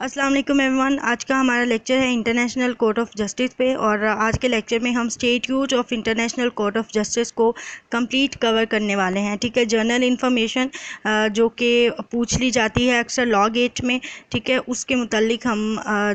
अस्सलाम वालेकुम एवरीवन। आज का हमारा लेक्चर है इंटरनेशनल कोर्ट ऑफ जस्टिस पे और आज के लेक्चर में हम statute of international court of justice को कंप्लीट कवर करने वाले हैं। ठीक है, जनरल इन्फॉर्मेशन जो कि पूछ ली जाती है अक्सर लॉ गेट में, ठीक है, उसके मुतालिक हम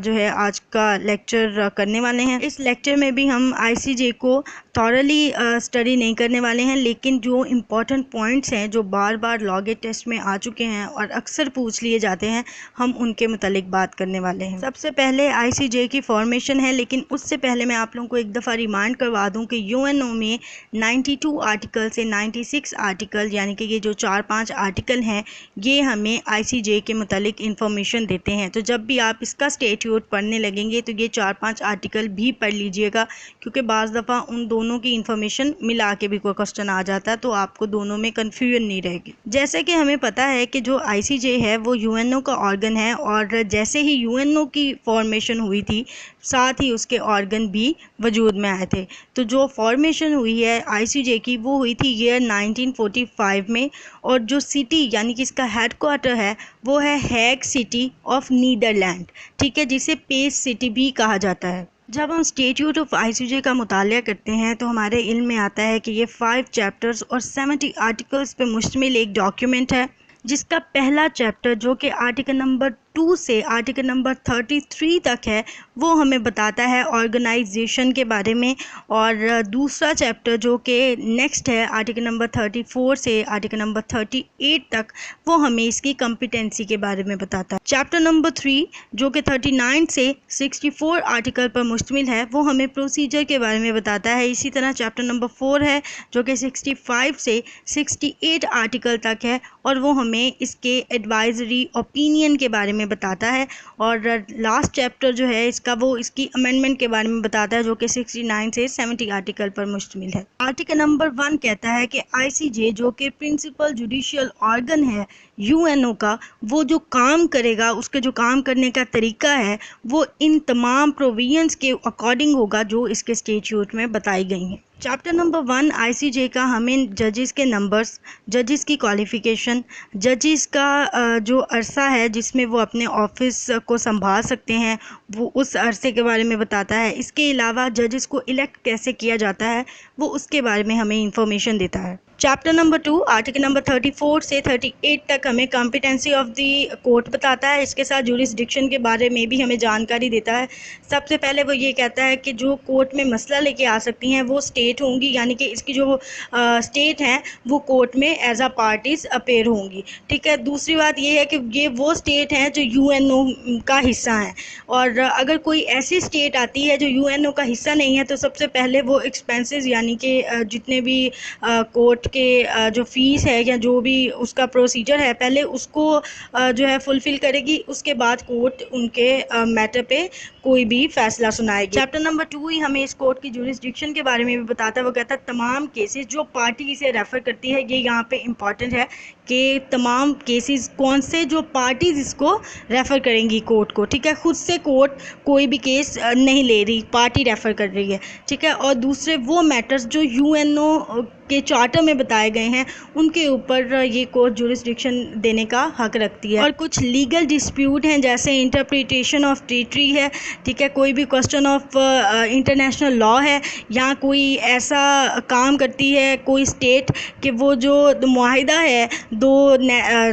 जो है आज का लेक्चर करने वाले हैं। इस लेक्चर में भी हम ICJ को थॉरली स्टडी नहीं करने वाले हैं, लेकिन जो इम्पोर्टेंट पॉइंट्स हैं जो बार बार लॉ गेट टेस्ट में आ चुके हैं और अक्सर पूछ लिए जाते हैं, हम उनके मुतालिक बात करने वाले हैं। सबसे पहले ICJ की फॉर्मेशन है, लेकिन उससे पहले मैं आप लोगों को एक दफ़ा रिमाइंड करवा दूं कि UNO में 92 आर्टिकल से 96 आर्टिकल, यानी कि ये जो 4-5 आर्टिकल हैं, ये हमें ICJ के मुतालिक इंफॉर्मेशन देते हैं। तो जब भी आप इसका स्टेट्यूट पढ़ने लगेंगे तो ये 4-5 आर्टिकल भी पढ़ लीजिएगा, क्योंकि बाज़ दफ़ा उन दोनों की इंफॉर्मेशन मिला के भी कोई क्वेश्चन आ जाता है, तो आपको दोनों में कन्फ्यूजन नहीं रहेगी। जैसे कि हमें पता है कि जो ICJ है वो UNO का ऑर्गन है, और जैसे ही UNO की फॉर्मेशन हुई थी, साथ ही उसके ऑर्गन भी वजूद में आए थे। तो जो फॉर्मेशन हुई है ICJ की, वो हुई थी ईयर 1945 में, और जो सिटी यानी कि इसका हेड क्वार्टर है वो है हैग सिटी ऑफ नीदरलैंड, ठीक है, जिसे पेस सिटी भी कहा जाता है। जब हम स्टेट्यूट ऑफ ICJ का मुतालिया करते हैं तो हमारे इल्म में आता है कि ये 5 चैप्टर्स और 70 आर्टिकल्स पे मुश्तमिल एक डॉक्यूमेंट है, जिसका पहला चैप्टर जो कि आर्टिकल नंबर 2 से आर्टिकल नंबर 33 तक है, वो हमें बताता है ऑर्गेनाइजेशन के बारे में, और दूसरा चैप्टर जो कि नेक्स्ट है आर्टिकल नंबर 34 से आर्टिकल नंबर 38 तक, वो हमें इसकी कॉम्पिटेंसी के बारे में बताता है। चैप्टर नंबर 3 जो कि 39 से 64 आर्टिकल पर मुश्तमिल है, वो हमें प्रोसीजर के बारे में बताता है। इसी तरह चैप्टर नंबर 4 है जो कि 65 से 68 आर्टिकल तक है, और वो हमें इसके एडवाइजरी ओपिनियन के बारे में बताता है। और लास्ट चैप्टर जो है इसका, वो इसकी अमेंडमेंट के बारे में बताता है, जो कि 69 से 70 आर्टिकल पर मुश्तमिल है। आर्टिकल नंबर 1 कहता है कि ICJ जो कि प्रिंसिपल जुडिशियल ऑर्गन है UNO का, वो जो काम करेगा, उसके जो काम करने का तरीका है, वो इन तमाम प्रोविजंस के अकॉर्डिंग होगा जो इसके स्टेट्यूट में बताई गई हैं। चैप्टर नंबर 1 ICJ का हमें जजेस के नंबर्स, जजेस की क्वालिफ़िकेशन, जजेस का जो अरसा है जिसमें वो अपने ऑफिस को संभाल सकते हैं, वो उस अरसे के बारे में बताता है। इसके अलावा जजेस को इलेक्ट कैसे किया जाता है, वो उसके बारे में हमें इंफॉर्मेशन देता है। चैप्टर नंबर 2 आर्टिकल नंबर 34 से 38 तक हमें कॉम्पिटेंसी ऑफ द कोर्ट बताता है। इसके साथ जुरिस्डिक्शन के बारे में भी हमें जानकारी देता है। सबसे पहले वो ये कहता है कि जो कोर्ट में मसला लेके आ सकती हैं वो स्टेट होंगी, यानी कि इसकी जो स्टेट हैं वो कोर्ट में एज अ पार्टीज अपेयर होंगी, ठीक है। दूसरी बात ये है कि ये वो स्टेट हैं जो UNO का हिस्सा हैं, और अगर कोई ऐसी स्टेट आती है जो UNO का हिस्सा नहीं है, तो सबसे पहले वो एक्सपेंसेस, यानी कि जितने भी कोर्ट के जो फ़ीस है या जो भी उसका प्रोसीजर है, पहले उसको जो है फुलफ़िल करेगी। उसके बाद कोर्ट उनके मैटर पे कोई भी फैसला सुनाएगी। चैप्टर नंबर 2 ही हमें इस कोर्ट की जुरिस्डिक्शन के बारे में भी बताता है। वो कहता है तमाम केसेस जो पार्टी इसे रेफ़र करती है, ये यहाँ पे इम्पॉर्टेंट है कि तमाम केसेस कौन से जो पार्टीज़ इसको रेफ़र करेंगी कोर्ट को, ठीक है। खुद से कोर्ट कोई भी केस नहीं ले रही, पार्टी रेफ़र कर रही है, ठीक है। और दूसरे वो मैटर्स जो UNO के चार्टर में बताए गए हैं, उनके ऊपर ये कोर्ट जुरिस्डिक्शन देने का हक रखती है। और कुछ लीगल डिस्प्यूट हैं, जैसे इंटरप्रिटेशन ऑफ ट्रीटी है, ठीक है, कोई भी क्वेश्चन ऑफ इंटरनेशनल लॉ है, या कोई ऐसा काम करती है कोई स्टेट कि वो जो मुआहिदा है दो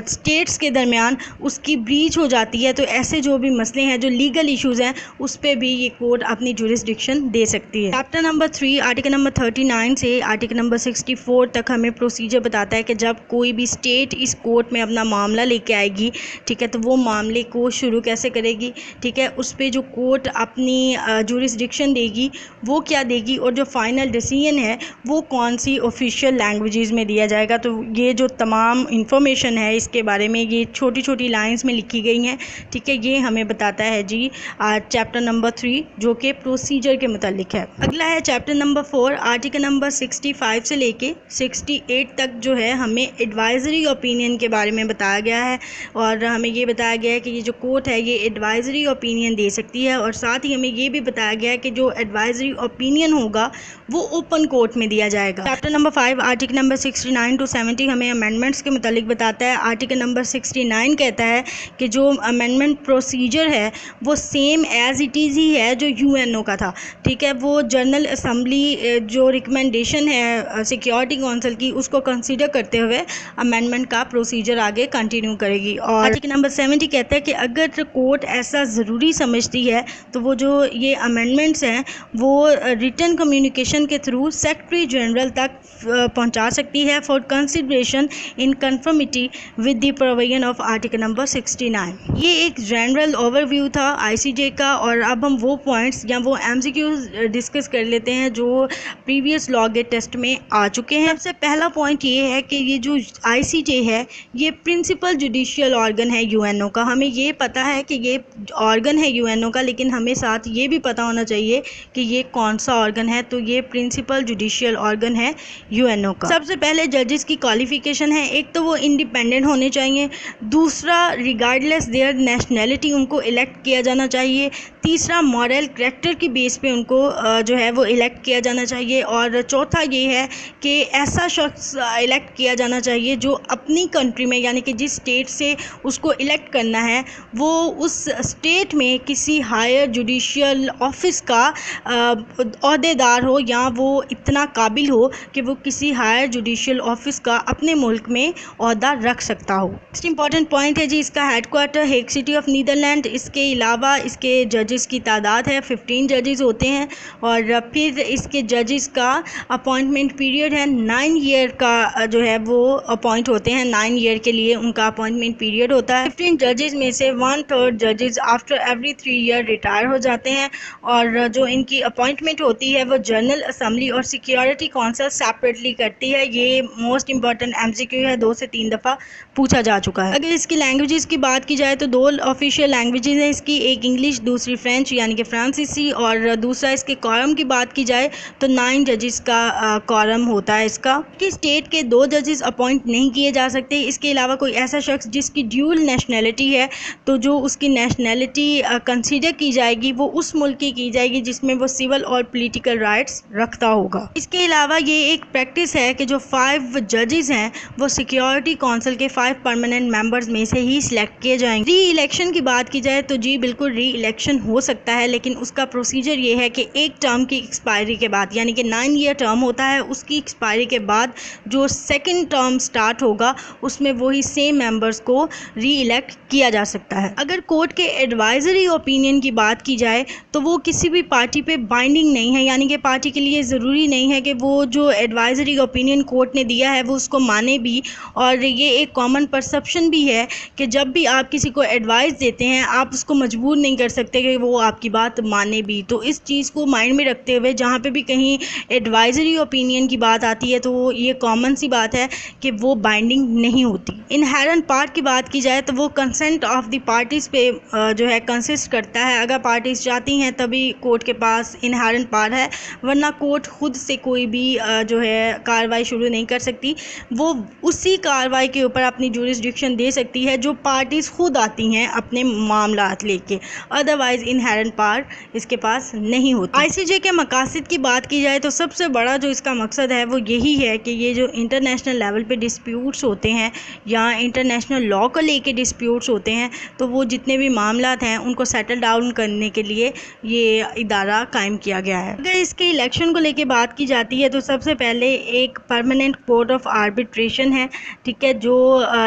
स्टेट्स के दरमियान, उसकी ब्रीच हो जाती है, तो ऐसे जो भी मसले हैं, जो लीगल इश्यूज़ हैं, उस पर भी ये कोर्ट अपनी जुरिस्डिक्शन दे सकती है। चैप्टर नंबर 3 आर्टिकल नंबर 39 से आर्टिकल नंबर 64 तक हमें प्रोसीजर बताता है कि जब कोई भी स्टेट इस कोर्ट में अपना मामला लेके आएगी, ठीक है, तो वो मामले को शुरू कैसे करेगी, ठीक है, उस पर जो कोर्ट अपनी जुरिस्डिक्शन देगी वो क्या देगी, और जो फाइनल डिसीजन है वो कौन सी ऑफिशियल लैंग्वेजेस में दिया जाएगा। तो ये जो तमाम इंफॉर्मेशन है इसके बारे में ये छोटी छोटी लाइंस में लिखी गई हैं, ठीक है, ये हमें बताता है जी चैप्टर नंबर 3 जो कि प्रोसीजर के मुतालिक है। अगला है चैप्टर नंबर 4 आर्टिकल नंबर 65 से लेकर लेके 68 तक जो है हमें एडवाइजरी ओपिनियन के बारे में बताया गया है, और हमें ये बताया गया है कि ये जो कोर्ट है ये एडवाइजरी ओपिनियन दे सकती है, और साथ ही हमें ये भी बताया गया है कि जो एडवाइजरी ओपिनियन होगा वो ओपन कोर्ट में दिया जाएगा। Chapter number 5 article number 69 to 70 हमें अमेंडमेंट्स के मुतालिक बताता है। आर्टिकल नंबर 69 कहता है कि जो अमेंडमेंट प्रोसीजर है वो सेम एज इट इज़ ही है जो यूएनओ का था, ठीक है। वो जनरल असम्बली जो रिकमेंडेशन है सिक्योरिटी काउंसिल की उसको कंसीडर करते हुए अमेंडमेंट का प्रोसीजर आगे कंटिन्यू करेगी। और आर्टिकल नंबर 70 कहता है कि अगर कोर्ट ऐसा ज़रूरी समझती है तो वो जो ये अमेंडमेंट्स हैं वो रिटन कम्युनिकेशन के थ्रू सेक्रेटरी जनरल तक पहुंचा सकती है for consideration in conformity with the provision of article number 69। ये एक जनरल ओवरव्यू था आईसीजे का, और अब हम वो पॉइंट्स या वो एमसीक्यूज डिस्कस कर लेते हैं जो प्रीवियस लॉ गेट टेस्ट में आ चुके हैं। सबसे पहला पॉइंट ये है कि ये जो आईसीजे है ये प्रिंसिपल जुडिशियल ऑर्गन है यूएनओ का। हमें ये पता है कि ये ऑर्गन है यूएनओ का, लेकिन हमें साथ ये भी पता होना चाहिए कि ये कौन सा ऑर्गन है। तो ये प्रिंसिपल जुडिशियल ऑर्गन है यूएनओ का। सबसे पहले जजेस की क्वालिफिकेशन है, एक तो वो इंडिपेंडेंट होने चाहिए, दूसरा रिगार्डलेस देयर नेशनैलिटी उनको इलेक्ट किया जाना चाहिए, तीसरा मॉरल कैरेक्टर की बेस पे उनको जो है वो इलेक्ट किया जाना चाहिए, और चौथा ये है कि ऐसा शख्स इलेक्ट किया जाना चाहिए जो अपनी कंट्री में यानी कि जिस स्टेट से उसको इलेक्ट करना है वो उस स्टेट में किसी हायर जुडिशियल ऑफिस का ओहदेदार हो या वो इतना काबिल हो कि वो किसी हायर जुडिशियल ऑफिस का अपने मुल्क में ओहदा रख सकता हो। नेक्स्ट इंपॉर्टेंट पॉइंट है जी इसका headquarter Hague city of Netherland. इसके अलावा इसके जजेस की तादाद है 15 जजेस होते हैं, और फिर इसके जजेस का अपॉइंटमेंट पीरियड है 9 ईयर का जो है वो अपॉइंट होते हैं, 9 ईयर के लिए उनका अपॉइंटमेंट पीरियड होता है। 15 जजेस में से 1/3 जजेस आफ्टर एवरी 3 ईयर रिटायर हो जाते हैं, और जो इनकी अपॉइंटमेंट होती है वो जनरल असम्बली और सिक्योरिटी काउंसिल सेपरेटली करती है। ये मोस्ट इंपॉर्टेंट एमसीक्यू है, 2 से 3 दफ़ा पूछा जा चुका है। अगर इसकी लैंग्वेजेस की बात की जाए तो 2 ऑफिशियल लैंग्वेजेस हैं इसकी, एक इंग्लिश दूसरी फ्रेंच यानी कि फ्रांसीसी, और दूसरा इसके कॉरम की बात की जाए तो 9 जजेस का कॉरम होता है इसका। कि स्टेट के 2 जजेस अपॉइंट नहीं किए जा सकते। इसके अलावा कोई ऐसा शख्स जिसकी ड्यूल नेशनैलिटी है तो जो उसकी नेशनैलिटी कंसीडर की जाएगी वो उस मुल्क की जाएगी जिसमें वो सिविल और पॉलिटिकल राइट्स रखता होगा। इसके अलावा ये एक प्रैक्टिस है कि जो 5 जजेस हैं वो सिक्योरिटी काउंसिल के 5 परमानेंट मेंबर्स में से ही सिलेक्ट किए जाएंगे। री इलेक्शन की बात की जाए तो जी बिल्कुल री इलेक्शन हो सकता है, लेकिन उसका प्रोसीजर ये है कि एक टर्म की एक्सपायरी के बाद यानी कि 9 ईयर टर्म होता है, उसकी एक्सपायरी के बाद जो सेकंड टर्म स्टार्ट होगा उसमें वही सेम मेंबर्स को री इलेक्ट किया जा सकता है। अगर कोर्ट के एडवाइजरी ओपिनियन की बात की जाए तो वो किसी भी पार्टी पे बाइंडिंग नहीं है, यानी कि पार्टी के लिए ज़रूरी नहीं है कि वो जो एडवाइजरी ओपिनियन कोर्ट ने दिया है वो उसको माने भी। और ये एक कॉमन परसेप्शन भी है कि जब भी आप किसी को एडवाइस देते हैं आप उसको मजबूर नहीं कर सकते कि वो आपकी बात माने भी। तो इस चीज़ को माइंड में रखते हुए जहाँ पे भी कहीं एडवाइजरी ओपिनियन की बात आती है तो ये कॉमन सी बात है कि वो बाइंडिंग नहीं होती। इनहेरेंट पार्ट की बात की जाए तो वो कंसेंट ऑफ द पार्टीज़ पे जो है कंसिस्ट करता है। अगर पार्टीज़ चाहती हैं तभी कोर्ट के पास इनहेरेंट पावर है, वरना कोर्ट खुद से कोई भी जो है कार्रवाई शुरू नहीं कर सकती। वो उसी कार्रवाई के ऊपर अपनी जुरिस्डिक्शन दे सकती है जो पार्टीज़ खुद आती हैं अपने मामलात लेके, अदरवाइज इनहेरेंट पावर इसके पास नहीं होती। आईसीजे के मकासद की बात की जाए तो सबसे बड़ा जो इसका मकसद है वो यही है कि ये जो इंटरनेशनल लेवल पे डिस्प्यूट्स होते हैं या इंटरनेशनल लॉ को लेके डिस्प्यूट्स होते हैं तो वो जितने भी मामलात हैं उनको सेटल डाउन करने के लिए ये इदारा कायम किया गया है। अगर इसके इलेक्शन को लेके बात की जाती है तो सबसे पहले एक परमानेंट कोर्ट ऑफ आर्बिट्रेशन है, ठीक है, जो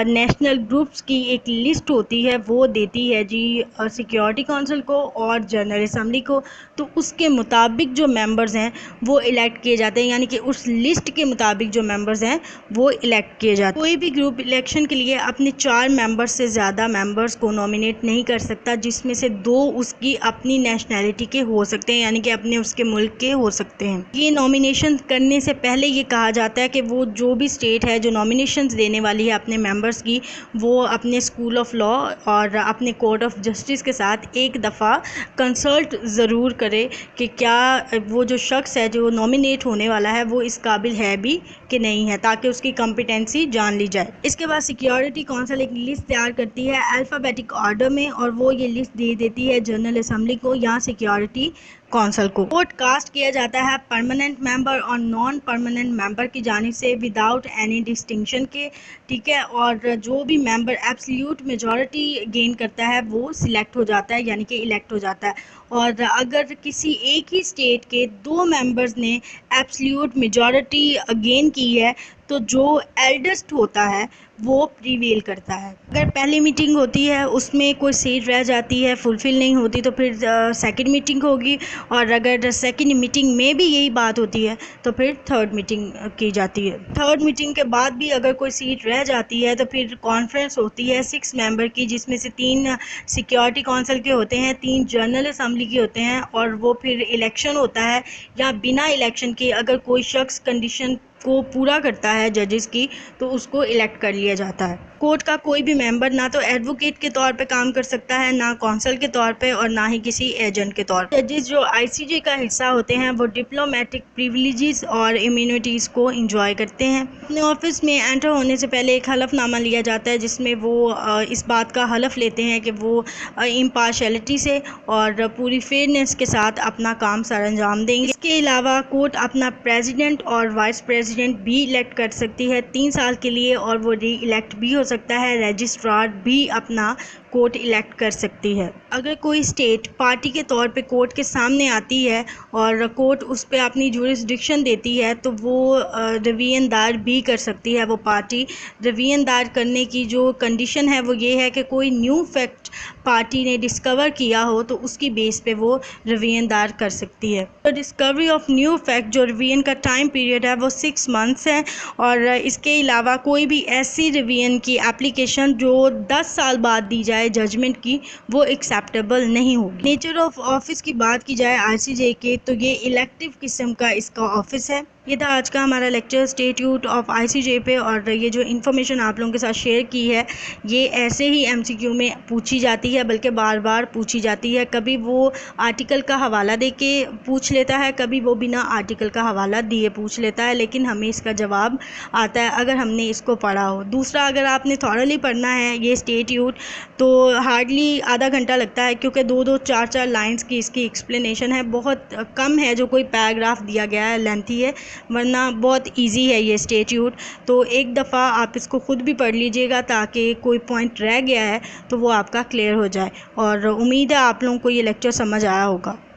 नेशनल ग्रुप्स की एक लिस्ट होती है वो देती है जी सिक्योरिटी काउंसिल को और जनरल असम्बली को। तो उसके मुताबिक जो मेंबर्स हैं वो इलेक्ट किए जाते हैं, यानी कि उस लिस्ट के मुताबिक जो मेंबर्स हैं वो इलेक्ट किए जाते हैं। कोई भी ग्रुप इलेक्शन के लिए अपने 4 मेंबर्स से ज़्यादा मेंबर्स को नॉमिनेट नहीं कर सकता, जिसमें से 2 उसकी अपनी नेशनैलिटी के हो सकते हैं, यानी कि अपने उसके मुल्क के हो सकते हैं। ये नॉमिनेशन करने से पहले ये कहा जाता है कि वो जो भी स्टेट है जो नॉमिनेशंस देने वाली है अपने मेंबर्स की वो अपने स्कूल ऑफ लॉ और अपने कोर्ट ऑफ जस्टिस के साथ एक दफ़ा कंसल्ट ज़रूर करे कि क्या वो जो शख्स है जो नॉमिनेट होने वाला है वो इस काबिल है भी कि नहीं है, ताकि उसकी कॉम्पिटेंसी जान ली जाए। इसके बाद सिक्योरिटी काउंसिल एक लिस्ट तैयार करती है अल्फ़ाबेटिक ऑर्डर में, और वो ये लिस्ट दे देती है जनरल असम्बली को या सिक्योरिटी काउंसिल को। वोट कास्ट किया जाता है परमानेंट मेंबर और नॉन परमानेंट मेंबर की जानिब से विदाउट एनी डिस्टिंक्शन के, ठीक है। और जो भी मेंबर एब्सोल्यूट मेजॉरिटी गेन करता है वो सिलेक्ट हो जाता है, यानी कि इलेक्ट हो जाता है। और अगर किसी एक ही स्टेट के 2 मेंबर्स ने एब्सोल्यूट मेजॉरिटी गेन की है तो जो एल्डेस्ट होता है वो प्रीवेल करता है। अगर पहली मीटिंग होती है उसमें कोई सीट रह जाती है, फुलफ़िल नहीं होती, तो फिर सेकंड मीटिंग होगी, और अगर सेकंड मीटिंग में भी यही बात होती है तो फिर थर्ड मीटिंग की जाती है। थर्ड मीटिंग के बाद भी अगर कोई सीट रह जाती है तो फिर कॉन्फ्रेंस होती है 6 मेंबर की, जिसमें से 3 सिक्योरिटी काउंसिल के होते हैं, 3 जनरल असम्बली के होते हैं, और वो फिर इलेक्शन होता है, या बिना इलेक्शन के अगर कोई शख्स कंडीशन को पूरा करता है जजेस की तो उसको इलेक्ट कर लिया जाता है। कोर्ट का कोई भी मेंबर ना तो एडवोकेट के तौर पे काम कर सकता है, ना कौंसल के तौर पे, और ना ही किसी एजेंट के तौर पे। जजेस जो आईसीजे का हिस्सा होते हैं वो डिप्लोमेटिक प्रिविलेजेस और इम्यूनिटीज़ को इंजॉय करते हैं। अपने ऑफिस में एंटर होने से पहले एक हलफनामा लिया जाता है जिसमें वो इस बात का हलफ लेते हैं कि वो इम्पार्शलिटी से और पूरी फेयरनेस के साथ अपना काम सर अंजाम देंगे। इसके अलावा कोर्ट अपना प्रेसिडेंट और वाइस प्रेसिडेंट भी इलेक्ट कर सकती है 3 साल के लिए, और वो री इलेक्ट भी हो सकता है। रजिस्ट्रार भी अपना कोर्ट इलेक्ट कर सकती है। अगर कोई स्टेट पार्टी के तौर पे कोर्ट के सामने आती है और कोर्ट उस पर अपनी जुरिस्डिक्शन देती है तो वो रवीन दायर भी कर सकती है। वो पार्टी रवीन दायर करने की जो कंडीशन है वो ये है कि कोई न्यू फैक्ट पार्टी ने डिस्कवर किया हो तो उसकी बेस पे वो रवीन दायर कर सकती है। तो डिस्कवरी ऑफ न्यू फैक्ट जो रवीन का टाइम पीरियड है वो 6 मंथ्स है, और इसके अलावा कोई भी ऐसी रवीन की एप्लीकेशन जो 10 साल बाद दी जाए जजमेंट की वो एक्सेप्टेबल नहीं होगी। नेचर ऑफ ऑफिस की बात की जाए आईसीजे के तो ये इलेक्टिव किस्म का इसका ऑफिस है। ये था आज का हमारा लेक्चर स्टेट्यूट ऑफ आईसीजे पे, और ये जो इन्फॉर्मेशन आप लोगों के साथ शेयर की है ये ऐसे ही एमसीक्यू में पूछी जाती है, बल्कि बार बार पूछी जाती है। कभी वो आर्टिकल का हवाला दे के पूछ लेता है, कभी वो बिना आर्टिकल का हवाला दिए पूछ लेता है, लेकिन हमें इसका जवाब आता है अगर हमने इसको पढ़ा हो। दूसरा, अगर आपने थॉरली पढ़ना है ये स्टेट्यूट तो हार्डली आधा घंटा लगता है, क्योंकि 2-2 4-4 लाइंस की इसकी एक्सप्लेनेशन है। बहुत कम है जो कोई पैराग्राफ दिया गया है, लेंथी है, वरना बहुत इजी है ये स्टेट्यूट। तो एक दफ़ा आप इसको ख़ुद भी पढ़ लीजिएगा ताकि कोई पॉइंट रह गया है तो वो आपका क्लियर हो जाए, और उम्मीद है आप लोगों को ये लेक्चर समझ आया होगा।